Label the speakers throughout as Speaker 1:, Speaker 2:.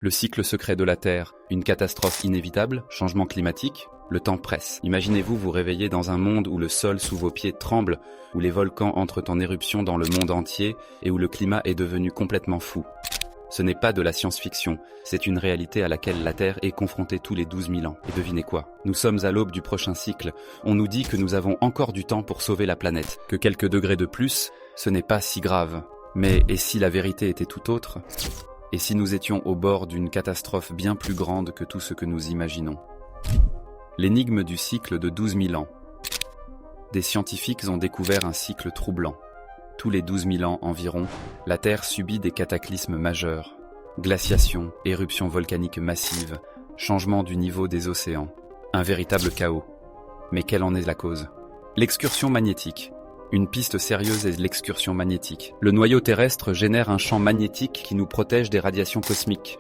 Speaker 1: Le cycle secret de la Terre, une catastrophe inévitable, changement climatique, le temps presse. Imaginez-vous vous réveiller dans un monde où le sol sous vos pieds tremble, où les volcans entrent en éruption dans le monde entier et où le climat est devenu complètement fou. Ce n'est pas de la science-fiction, c'est une réalité à laquelle la Terre est confrontée tous les 12 000 ans. Et devinez quoi? Nous sommes à l'aube du prochain cycle. On nous dit que nous avons encore du temps pour sauver la planète, que quelques degrés de plus, ce n'est pas si grave. Mais et si la vérité était tout autre? Et si nous étions au bord d'une catastrophe bien plus grande que tout ce que nous imaginons? L'énigme du cycle de 12 000 ans. Des scientifiques ont découvert un cycle troublant. Tous les 12 000 ans environ, la Terre subit des cataclysmes majeurs. Glaciation, éruptions volcaniques massives, changement du niveau des océans. Un véritable chaos. Mais quelle en est la cause? L'excursion magnétique. Une piste sérieuse est l'excursion magnétique. Le noyau terrestre génère un champ magnétique qui nous protège des radiations cosmiques.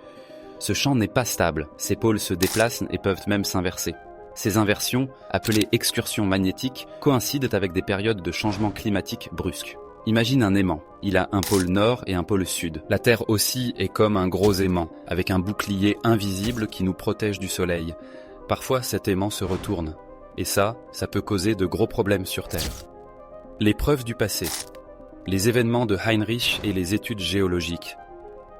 Speaker 1: Ce champ n'est pas stable, ses pôles se déplacent et peuvent même s'inverser. Ces inversions, appelées excursions magnétiques, coïncident avec des périodes de changement climatique brusques. Imagine un aimant. Il a un pôle nord et un pôle sud. La Terre aussi est comme un gros aimant, avec un bouclier invisible qui nous protège du soleil. Parfois, cet aimant se retourne. Et ça peut causer de gros problèmes sur Terre. Les preuves du passé. Les événements de Heinrich et les études géologiques.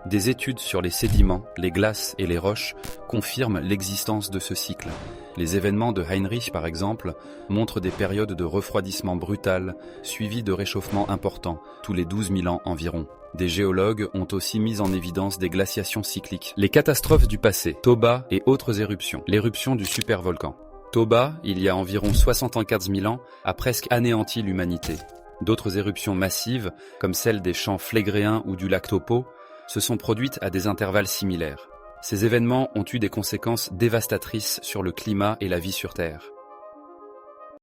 Speaker 1: Des études sur les sédiments, les glaces et les roches confirment l'existence de ce cycle. Les événements de Heinrich, par exemple, montrent des périodes de refroidissement brutal, suivies de réchauffements importants, tous les 12 000 ans environ. Des géologues ont aussi mis en évidence des glaciations cycliques. Les catastrophes du passé, Toba et autres éruptions. L'éruption du supervolcan. Toba, il y a environ 74 000 ans, a presque anéanti l'humanité. D'autres éruptions massives, comme celle des champs Phlegréens ou du lac Taupo, se sont produites à des intervalles similaires. Ces événements ont eu des conséquences dévastatrices sur le climat et la vie sur Terre.